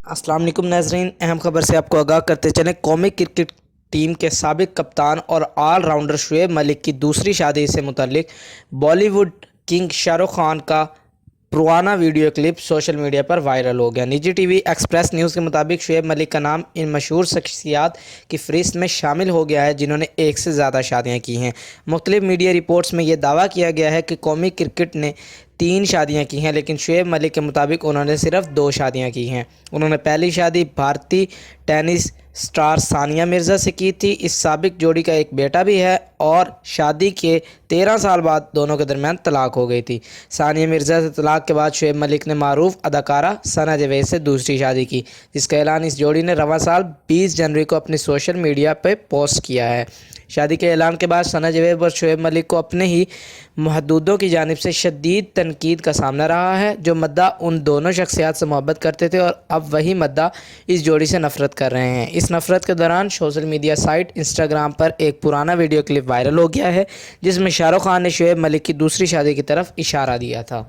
अस्सलाम वालेकुम नाज़रीन, अहम खबर से आपको आगाह करते चलें। कौमी क्रिकेट टीम के साबिक कप्तान और ऑलराउंडर शुएब मलिक की दूसरी शादी से मुतल्लिक बॉलीवुड किंग शाहरुख खान का पुराना वीडियो क्लिप सोशल मीडिया पर वायरल हो गया। निजी टीवी एक्सप्रेस न्यूज़ के मुताबिक शुएब मलिक का नाम इन मशहूर शख्सियात की फहरिस्त में शामिल हो गया है जिन्होंने एक से ज़्यादा शादियां की हैं। मुख्तलिफ मीडिया रिपोर्ट्स में यह दावा किया गया है कि कौमी क्रिकेट ने 3 शादियां की हैं, लेकिन शुएब मलिक के मुताबिक उन्होंने सिर्फ 2 शादियां की हैं। उन्होंने पहली शादी भारतीय टेनिस स्टार सानिया मिर्ज़ा से की थी। इस साबिक जोड़ी का एक बेटा भी है और शादी के 13 साल बाद दोनों के दरमियान तलाक हो गई थी। सानिया मिर्ज़ा से तलाक के बाद शुएब मलिक ने मारूफ अदाकारा सना जवेद से दूसरी शादी की, जिसका ऐलान इस जोड़ी ने रवां साल 20 जनवरी को अपनी सोशल मीडिया पर पोस्ट किया है। शादी के ऐलान के बाद सना जवेद और शुएब मलिक को अपने ही महदूदों की जानिब से शदीद तनकीद का सामना रहा है। जो मद्दा उन दोनों शख्सियात से मोहब्बत करते थे और अब वही मद्दा इस जोड़ी से नफरत कर रहे हैं। इस नफरत के दौरान सोशल मीडिया साइट इंस्टाग्राम पर एक पुराना वीडियो क्लिप वायरल हो गया है जिसमें शाहरुख खान ने शुएब मलिक की दूसरी शादी की तरफ इशारा दिया था।